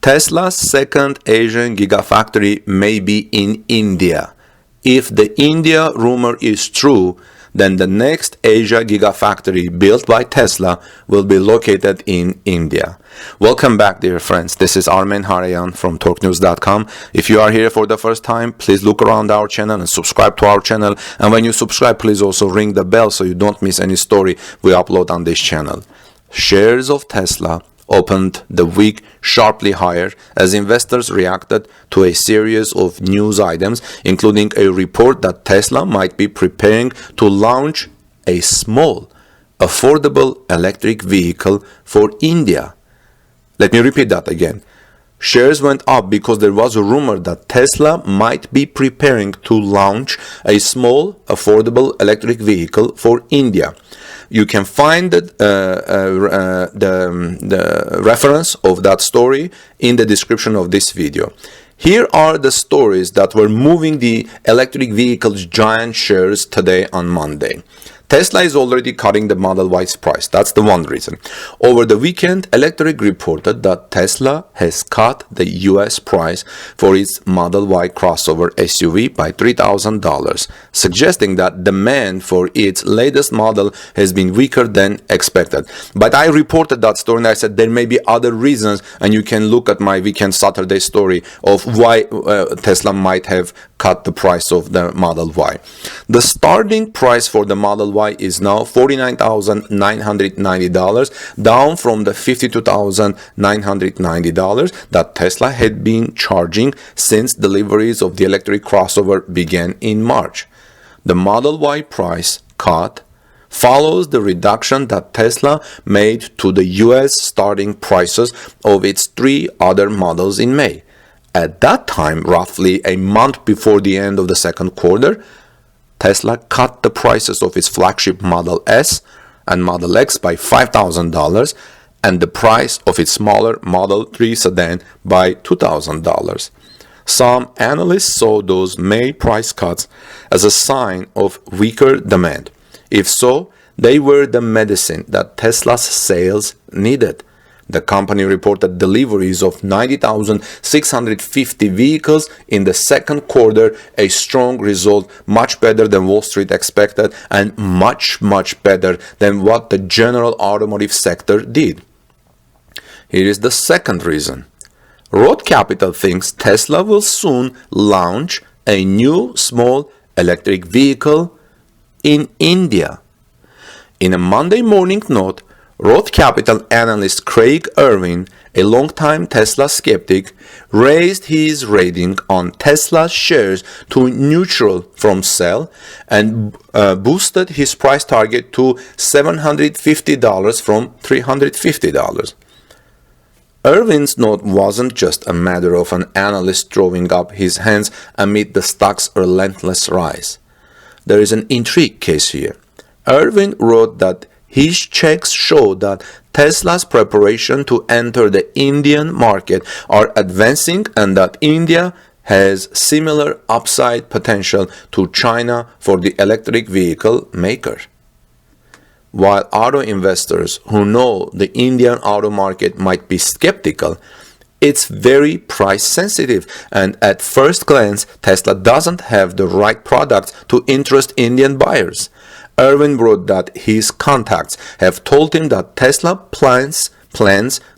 Tesla's second Asian Gigafactory may be in India. If the India rumor is true, then the next Asia Gigafactory built by Tesla will be located in India. Welcome back, dear friends. This is Armen Harayan from TorqueNews.com. If you are here for the first time, please look around our channel and subscribe to our channel. And when you subscribe, please also ring the bell so you don't miss any story we upload on this channel. Shares of Tesla opened the week sharply higher as investors reacted to a series of news items, including a report that Tesla might be preparing to launch a small, affordable electric vehicle for India. Let me repeat that again. Shares went up because there was a rumor that Tesla might be preparing to launch a small, affordable electric vehicle for India. You can find the reference of that story in the description of this video. Here are the stories that were moving the electric vehicle's giant shares today on Monday. Tesla is already cutting the Model Y's price. That's the one reason. Over the weekend, Electric reported that Tesla has cut the US price for its Model Y crossover SUV by $3,000, suggesting that demand for its latest model has been weaker than expected. But I reported that story and I said there may be other reasons, and you can look at my weekend Saturday story of why Tesla might have cut the price of the Model Y. The starting price for the Model Y is now $49,990, down from the $52,990 that Tesla had been charging since deliveries of the electric crossover began in March. The Model Y price cut follows the reduction that Tesla made to the US starting prices of its three other models in May. At that time, roughly a month before the end of the second quarter, Tesla cut the prices of its flagship Model S and Model X by $5,000 and the price of its smaller Model 3 sedan by $2,000. Some analysts saw those May price cuts as a sign of weaker demand. If so, they were the medicine that Tesla's sales needed. The company reported deliveries of 90,650 vehicles in the second quarter, a strong result, much better than Wall Street expected and much better than what the general automotive sector did. Here is the second reason. Roth Capital thinks Tesla will soon launch a new small electric vehicle in India. In a Monday morning note, Roth Capital analyst Craig Irwin, a longtime Tesla skeptic, raised his rating on Tesla shares to neutral from sell and boosted his price target to $750 from $350. Irwin's note wasn't just a matter of an analyst throwing up his hands amid the stock's relentless rise. There is an intrigue case here. Irwin wrote that his checks show that Tesla's preparation to enter the Indian market are advancing and that India has similar upside potential to China for the electric vehicle maker. While auto investors who know the Indian auto market might be skeptical, it's very price sensitive, and at first glance, Tesla doesn't have the right products to interest Indian buyers. Irwin wrote that his contacts have told him that Tesla plans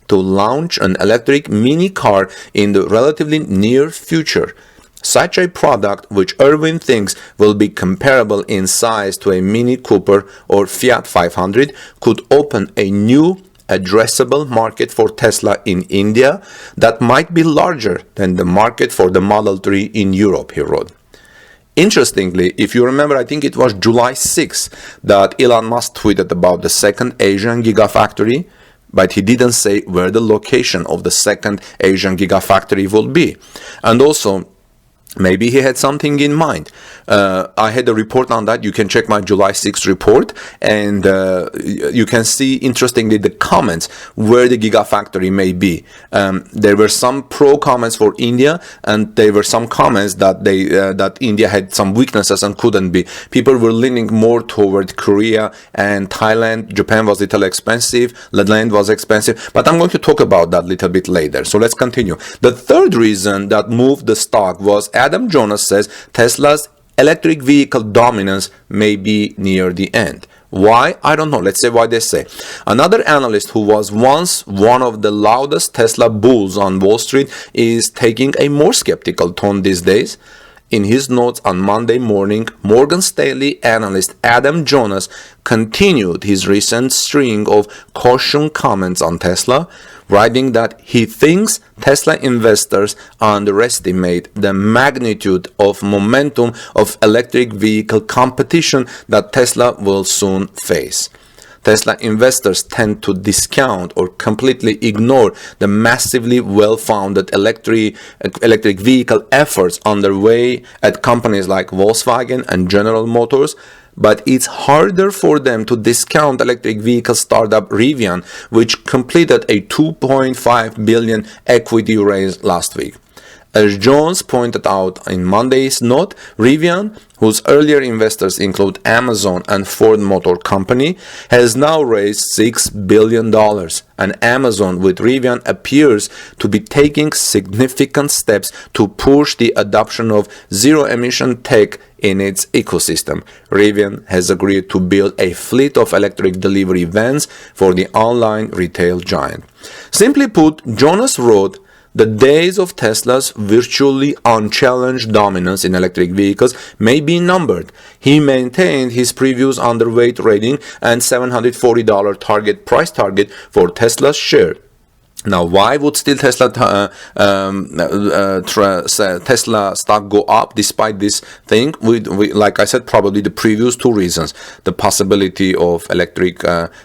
to launch an electric mini car in the relatively near future. Such a product, which Irwin thinks will be comparable in size to a Mini Cooper or Fiat 500, could open a new addressable market for Tesla in India that might be larger than the market for the Model 3 in Europe, he wrote. Interestingly, if you remember, I think it was July 6th that Elon Musk tweeted about the second Asian Gigafactory, but he didn't say where the location of the second Asian Gigafactory will be. And also, Maybe he had something in mind. I had a report on that. You can check my July 6th report, and you can see, interestingly, the comments where the Gigafactory may be. There were some pro comments for India, and there were some comments that that India had some weaknesses and couldn't be. People were leaning more toward Korea and Thailand. Japan was a little expensive. Land was expensive. But I'm going to talk about that a little bit later. So let's continue. The third reason that moved the stock was Adam Jonas says Tesla's electric vehicle dominance may be near the end. Why? I don't know. Let's say why they say. Another analyst who was once one of the loudest Tesla bulls on Wall Street is taking a more skeptical tone these days. In his notes on Monday morning, Morgan Stanley analyst Adam Jonas continued his recent string of caution comments on Tesla, writing that he thinks Tesla investors underestimate the magnitude of momentum of electric vehicle competition that Tesla will soon face. Tesla investors tend to discount or completely ignore the massively well-founded electric vehicle efforts underway at companies like Volkswagen and General Motors, but it's harder for them to discount electric vehicle startup Rivian, which completed a $2.5 billion equity raise last week. As Jones pointed out in Monday's note, Rivian, whose earlier investors include Amazon and Ford Motor Company, has now raised $6 billion, and Amazon with Rivian appears to be taking significant steps to push the adoption of zero-emission tech in its ecosystem. Rivian has agreed to build a fleet of electric delivery vans for the online retail giant. Simply put, Jonas wrote, the days of Tesla's virtually unchallenged dominance in electric vehicles may be numbered. He maintained his previous underweight rating and $740 price target for Tesla's share. Now, why would still Tesla stock go up despite this thing? Like I said, probably the previous two reasons: the possibility of electric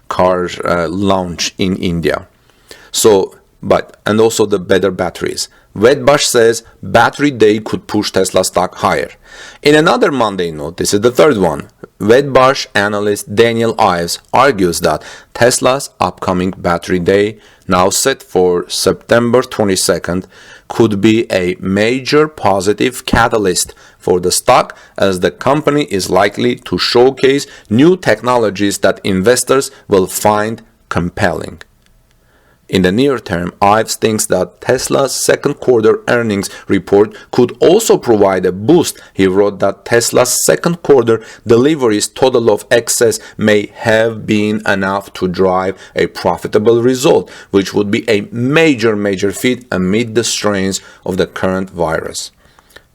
cars launch in India. And also the better batteries. Wedbush says battery day could push Tesla stock higher. In another Monday note, this is the third one, Wedbush analyst Daniel Ives argues that Tesla's upcoming battery day, now set for September 22nd, could be a major positive catalyst for the stock, as the company is likely to showcase new technologies that investors will find compelling. In the near term, Ives thinks that Tesla's second quarter earnings report could also provide a boost. He wrote that Tesla's second quarter deliveries total of excess may have been enough to drive a profitable result, which would be a major feat amid the strains of the current virus.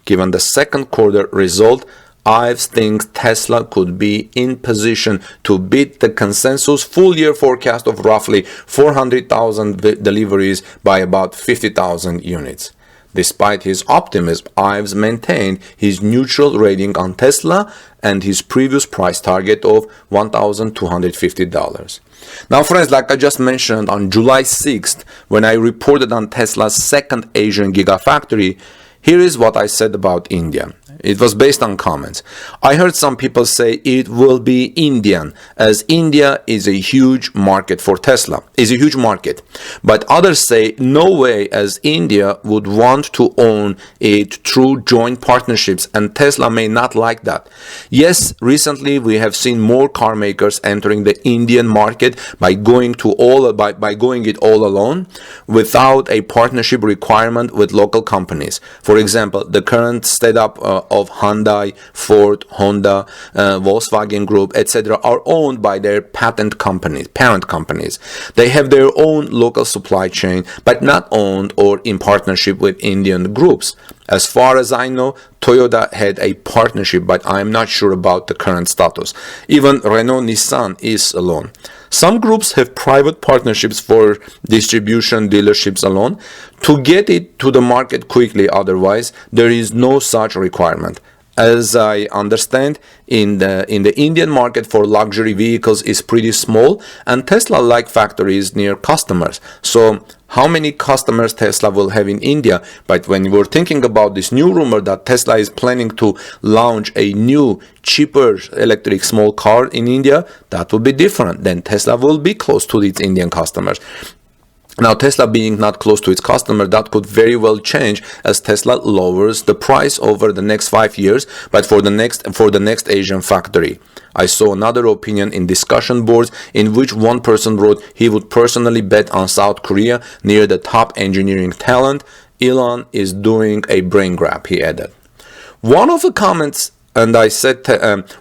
Given the second quarter result, Ives thinks Tesla could be in position to beat the consensus full-year forecast of roughly 400,000 deliveries by about 50,000 units. Despite his optimism, Ives maintained his neutral rating on Tesla and his previous price target of $1,250. Now, friends, like I just mentioned, on July 6th, when I reported on Tesla's second Asian Gigafactory, here is what I said about India. It was based on comments. I heard some people say it will be Indian, as India is a huge market for Tesla, is a huge market. But others say no way, as India would want to own it through joint partnerships, and Tesla may not like that. Yes, recently we have seen more car makers entering the Indian market by going it all alone, without a partnership requirement with local companies. For example, the current setup of Hyundai, Ford, Honda, Volkswagen Group, etc. are owned by their parent companies. They have their own local supply chain, but not owned or in partnership with Indian groups. As far as I know, Toyota had a partnership, but I am not sure about the current status. Even Renault Nissan is alone. Some groups have private partnerships for distribution dealerships alone to get it to the market quickly. Otherwise, there is no such requirement. as I understand, in the Indian market for luxury vehicles is pretty small, and Tesla-like factories near customers. So how many customers Tesla will have in India? But when we're thinking about this new rumor that Tesla is planning to launch a new, cheaper electric small car in India, that will be different. Then Tesla will be close to its Indian customers. Now, Tesla being not close to its customer, that could very well change as Tesla lowers the price over the next 5 years, but for the next Asian factory. I saw another opinion in discussion boards in which one person wrote he would personally bet on South Korea near the top engineering talent. Elon is doing a brain grab, he added. One of the comments, and I said,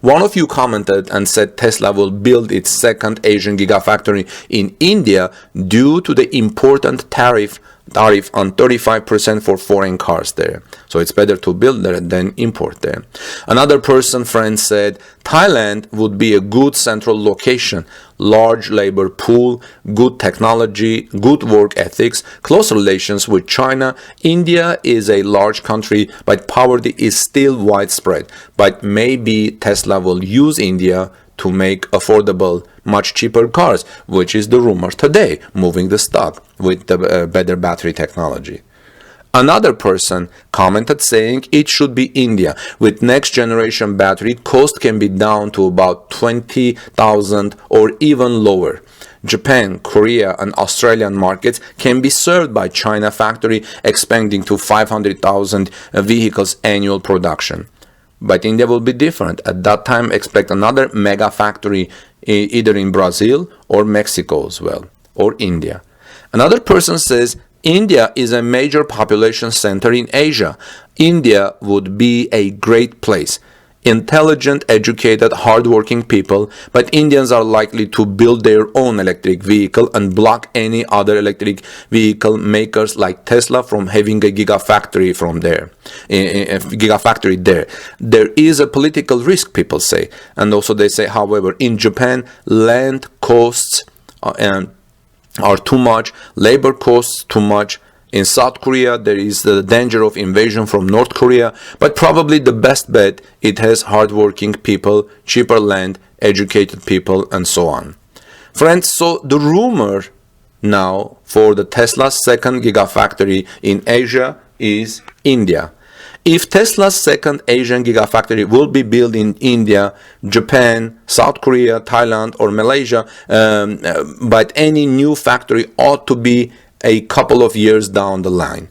one of you commented and said Tesla will build its second Asian Gigafactory in India due to the important tariff on 35% for foreign cars there. So it's better to build there than import there. Another friend said Thailand would be a good central location, large labor pool, good technology, good work ethics, close relations with China. India is a large country, but poverty is still widespread. But maybe Tesla will use India to make affordable, much cheaper cars, which is the rumor today, moving the stock with the better battery technology. Another person commented saying it should be India. With next generation battery, cost can be down to about 20,000 or even lower. Japan, Korea, and Australian markets can be served by China factory, expanding to 500,000 vehicles annual production. But India will be different. At that time, expect another mega factory either in Brazil or Mexico as well, or India. Another person says India is a major population center in Asia. India would be a great place. Intelligent, educated, hardworking people, but Indians are likely to build their own electric vehicle and block any other electric vehicle makers like Tesla from having a gigafactory there. There is a political risk, people say. And also they say, however, in Japan, land costs are too much, labor costs too much. In South Korea, there is the danger of invasion from North Korea, but probably the best bet, it has hardworking people, cheaper land, educated people, and so on. Friends, so the rumor now for the Tesla's second gigafactory in Asia is India. If Tesla's second Asian gigafactory will be built in India, Japan, South Korea, Thailand, or Malaysia, but any new factory ought to be a couple of years down the line.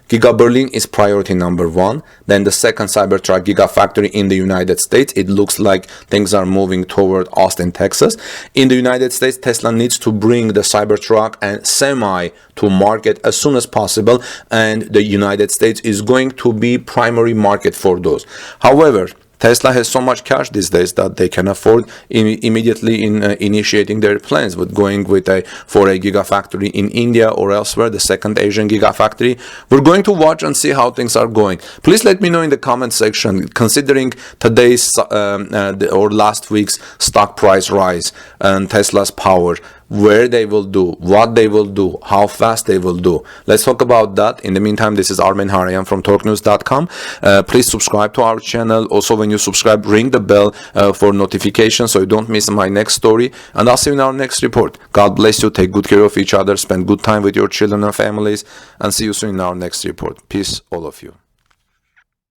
Giga Berlin is priority number 1. Then the second Cybertruck Gigafactory in the United States. It looks like things are moving toward Austin, Texas. In the United States, Tesla needs to bring the Cybertruck and Semi to market as soon as possible, and the United States is going to be primary market for those. However, Tesla has so much cash these days that they can afford immediately initiating their plans with going for a gigafactory in India or elsewhere, the second Asian gigafactory. We're going to watch and see how things are going. Please let me know in the comment section, considering today's or last week's stock price rise and Tesla's power, where they will do, what they will do, how fast they will do. Let's talk about that. In the meantime, this is Armen Harayan from talknews.com. Please subscribe to our channel. Also, when you subscribe, ring the bell for notifications so you don't miss my next story. And I'll see you in our next report. God bless you. Take good care of each other. Spend good time with your children and families. And see you soon in our next report. Peace, all of you.